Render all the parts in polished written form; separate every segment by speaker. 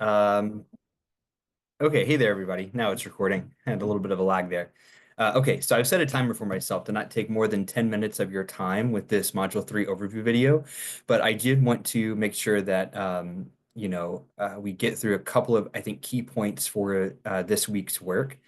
Speaker 1: Um, okay, hey there, everybody. Now it's recording. Had a little bit of a lag there. Okay, so I've set a timer for myself to not take more than 10 minutes of your time with this Module 3 overview video, but I did want to make sure that we get through a couple of, I think, key points for this week's work.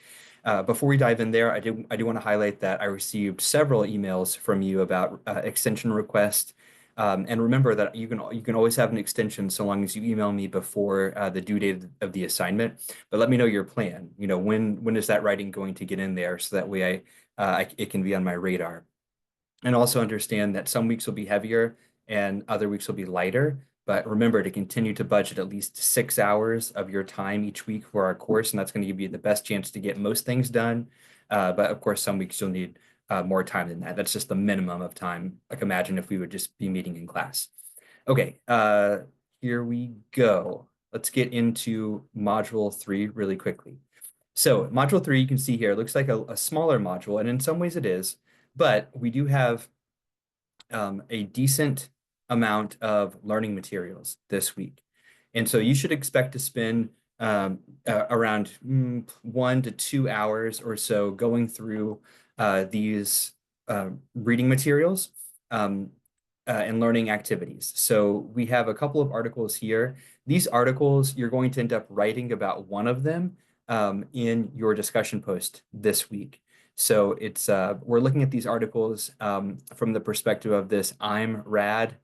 Speaker 1: Before we dive in there, I do want to highlight that I received several emails from you about extension requests. And remember that you can always have an extension so long as you email me before the due date of the assignment. But let me know your plan. When is that writing going to get in there so that way it can be on my radar. And also understand that some weeks will be heavier and other weeks will be lighter. But remember to continue to budget at least 6 hours of your time each week for our course, and that's going to give you the best chance to get most things done. But of course, some weeks you'll need more time than that. That's just the minimum of time. Like imagine if we would just be meeting in class. Okay, here we go. Let's get into Module 3 really quickly. So Module 3, you can see here, looks like a smaller module, and in some ways it is, but we do have a decent amount of learning materials this week. And so you should expect to spend around 1 to 2 hours or so going through these reading materials and learning activities. So we have a couple of articles here. These articles, you're going to end up writing about one of them in your discussion post this week. So we're looking at these articles from the perspective of this I'm Rad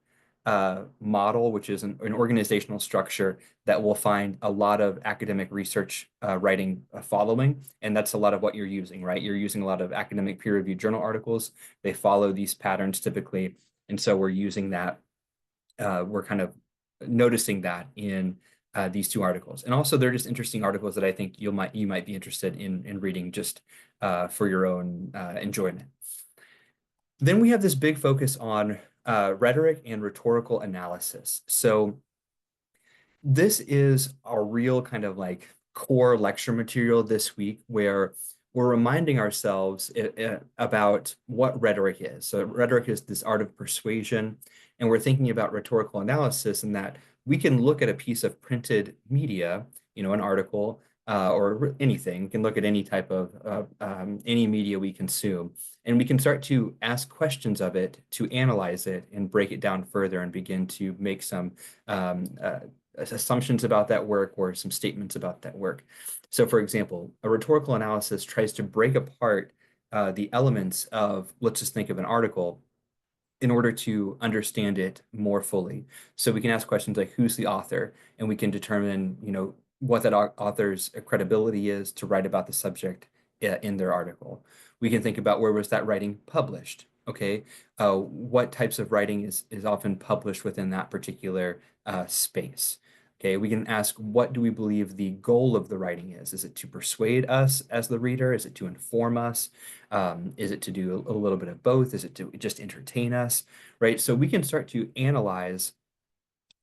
Speaker 1: model, which is an organizational structure that will find a lot of academic research writing following. And that's a lot of what you're using, right? You're using a lot of academic peer-reviewed journal articles. They follow these patterns typically. And so we're using that. We're kind of noticing that in these two articles. And also they're just interesting articles that I think you might be interested in reading just for your own enjoyment. Then we have this big focus on rhetoric and rhetorical analysis. So this is our real kind of like core lecture material this week where we're reminding ourselves about what rhetoric is. So rhetoric is this art of persuasion, and we're thinking about rhetorical analysis in that we can look at a piece of printed media, an article, or anything. We can look at any type of any media we consume, and we can start to ask questions of it, to analyze it, and break it down further, and begin to make some assumptions about that work or some statements about that work. So, for example, a rhetorical analysis tries to break apart the elements of, let's just think of an article, in order to understand it more fully. So we can ask questions like, who's the author? And we can determine, what that author's credibility is to write about the subject in their article. We can think about where was that writing published? Okay, what types of writing is often published within that particular space? Okay, we can ask, what do we believe the goal of the writing is? Is it to persuade us as the reader? Is it to inform us? Is it to do a little bit of both? Is it to just entertain us, right? So we can start to analyze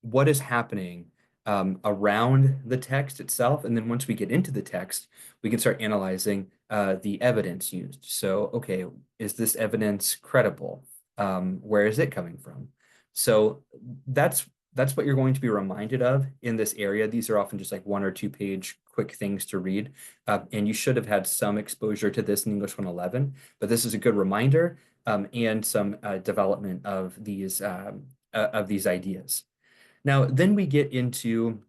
Speaker 1: what is happening around the text itself. And then once we get into the text, we can start analyzing the evidence used. So, okay, is this evidence credible? Where is it coming from? So that's what you're going to be reminded of in this area. These are often just like 1 or 2 page quick things to read. And you should have had some exposure to this in English 111, but this is a good reminder and some development of these ideas. Now, then we get into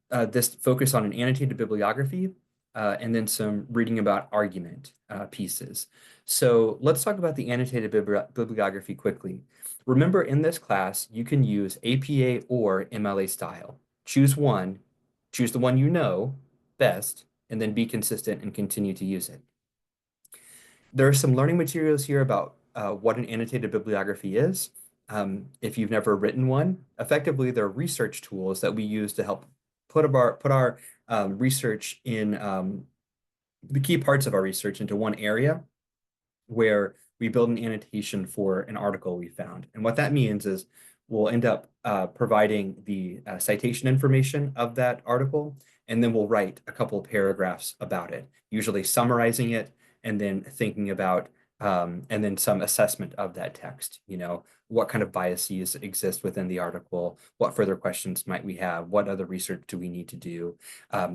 Speaker 1: this focus on an annotated bibliography and then some reading about argument pieces. So let's talk about the annotated bibliography quickly. Remember, in this class, you can use APA or MLA style. Choose one, choose the one you know best, and then be consistent and continue to use it. There are some learning materials here about what an annotated bibliography is. If you've never written one, effectively they're research tools that we use to help put our research in the key parts of our research into one area where we build an annotation for an article we found. And what that means is we'll end up providing the citation information of that article, and then we'll write a couple of paragraphs about it, usually summarizing it and then thinking about and then some assessment of that text. What kind of biases exist within the article? What further questions might we have? What other research do we need to do?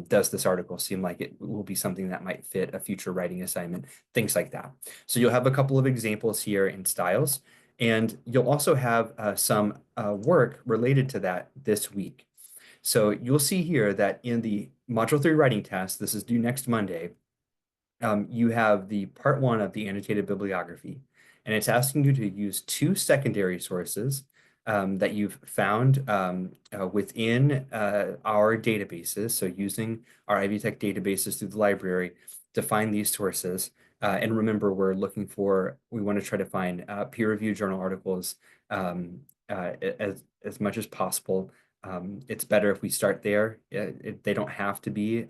Speaker 1: Does this article seem like it will be something that might fit a future writing assignment? Things like that. So you'll have a couple of examples here in styles, and you'll also have some work related to that this week. So you'll see here that in the Module 3 writing test, this is due next Monday, you have the part 1 of the annotated bibliography, and it's asking you to use 2 secondary sources that you've found within our databases. So using our Ivy Tech databases through the library to find these sources. And remember, we want to try to find peer-reviewed journal articles as much as possible. It's better if we start there. They don't have to be,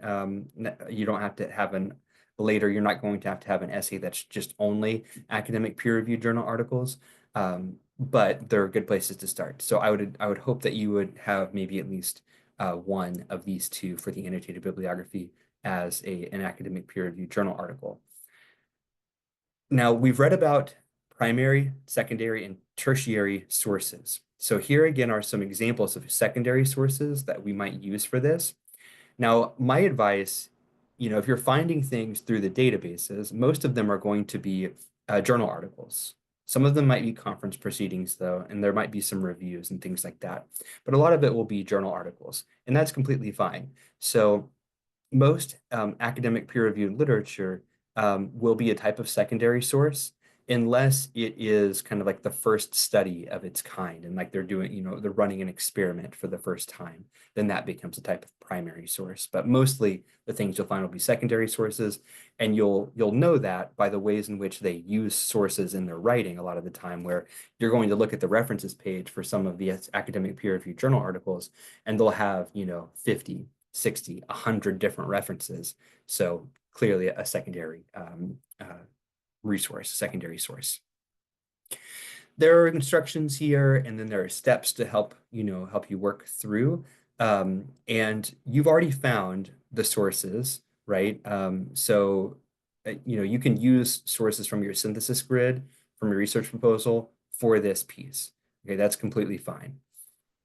Speaker 1: you don't have to have later, you're not going to have an essay that's just only academic peer-reviewed journal articles, but they're good places to start. So I would hope that you would have maybe at least one of these 2 for the annotated bibliography as an academic peer-reviewed journal article. Now, we've read about primary, secondary, and tertiary sources. So here again are some examples of secondary sources that we might use for this. Now, my advice, if you're finding things through the databases, most of them are going to be journal articles. Some of them might be conference proceedings, though, and there might be some reviews and things like that. But a lot of it will be journal articles, and that's completely fine. So most academic peer-reviewed literature will be a type of secondary source unless it is kind of like the first study of its kind and like they're doing, they're running an experiment for the first time, then that becomes a type of primary source. But mostly the things you'll find will be secondary sources, and you'll know that by the ways in which they use sources in their writing a lot of the time, where you're going to look at the references page for some of the academic peer-reviewed journal articles, and they'll have, 50, 60, 100 different references. So clearly a secondary resource, secondary source. There are instructions here, and then there are steps to help you work through. And you've already found the sources, right? So you can use sources from your synthesis grid, from your research proposal for this piece. Okay, that's completely fine.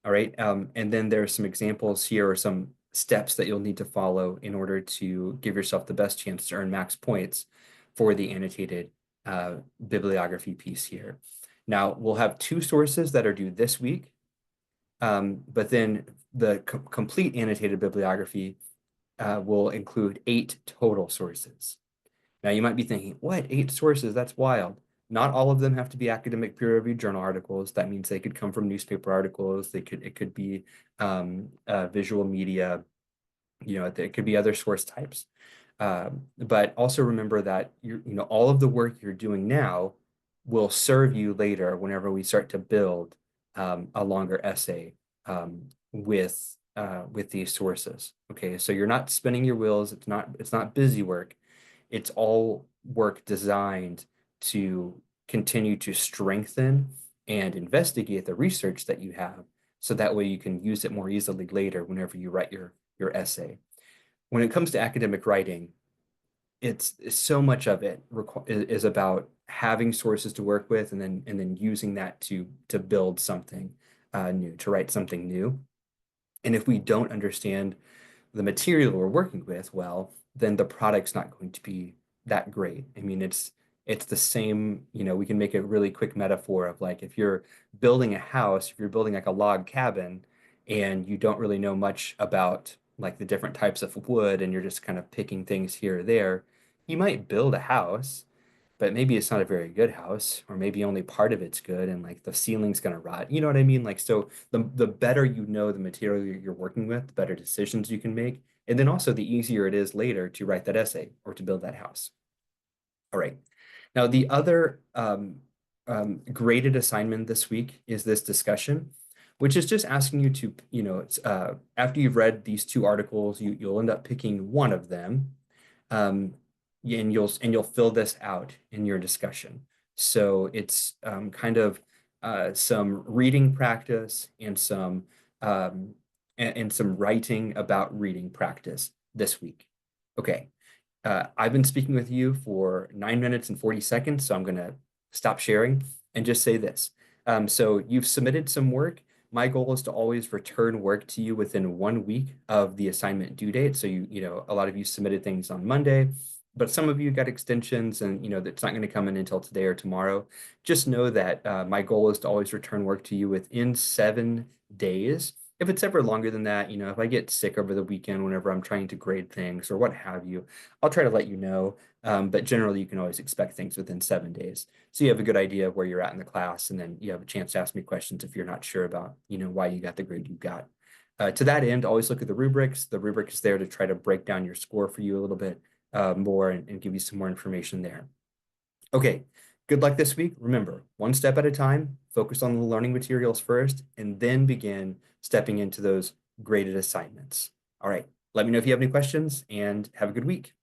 Speaker 1: All right, and then there's some examples here or some steps that you'll need to follow in order to give yourself the best chance to earn max points for the annotated bibliography piece here. Now, we'll have 2 sources that are due this week, but then the complete annotated bibliography will include 8 total sources. Now, you might be thinking, what, 8 sources? That's wild. Not all of them have to be academic peer-reviewed journal articles. That means they could come from newspaper articles. It could be visual media. It could be other source types. But also remember that all of the work you're doing now will serve you later whenever we start to build a longer essay with these sources. Okay, so you're not spinning your wheels. It's not busy work. It's all work designed to continue to strengthen and investigate the research that you have, so that way you can use it more easily later whenever you write your essay. When it comes to academic writing, it's so much of it is about having sources to work with and then using that to build something new, to write something new. And if we don't understand the material we're working with well, then the product's not going to be that great. I mean, it's the same, we can make a really quick metaphor of like if you're building a house, if you're building like a log cabin and you don't really know much about like the different types of wood and you're just kind of picking things here or there, you might build a house, but maybe it's not a very good house, or maybe only part of it's good and like the ceiling's gonna rot. You know what I mean? Like, so the better you know the material you're working with, the better decisions you can make. And then also the easier it is later to write that essay or to build that house. All right. Now, the other graded assignment this week is this discussion, which is just asking you to, after you've read these 2 articles, you'll end up picking one of them. And you'll fill this out in your discussion. So it's kind of some reading practice and some writing about reading practice this week. Okay, I've been speaking with you for 9 minutes and 40 seconds, so I'm going to stop sharing and just say this. So you've submitted some work. My goal is to always return work to you within 1 week of the assignment due date. So a lot of you submitted things on Monday, but some of you got extensions, and that's not going to come in until today or tomorrow. Just know that my goal is to always return work to you within 7 days. If it's ever longer than that, if I get sick over the weekend whenever I'm trying to grade things or what have you, I'll try to let you know. But generally, you can always expect things within 7 days. So you have a good idea of where you're at in the class, and then you have a chance to ask me questions if you're not sure about, why you got the grade you got. To that end, always look at the rubrics. The rubric is there to try to break down your score for you a little bit more and give you some more information there. Okay, good luck this week. Remember, one step at a time, focus on the learning materials first, and then begin stepping into those graded assignments. All right, let me know if you have any questions, and have a good week.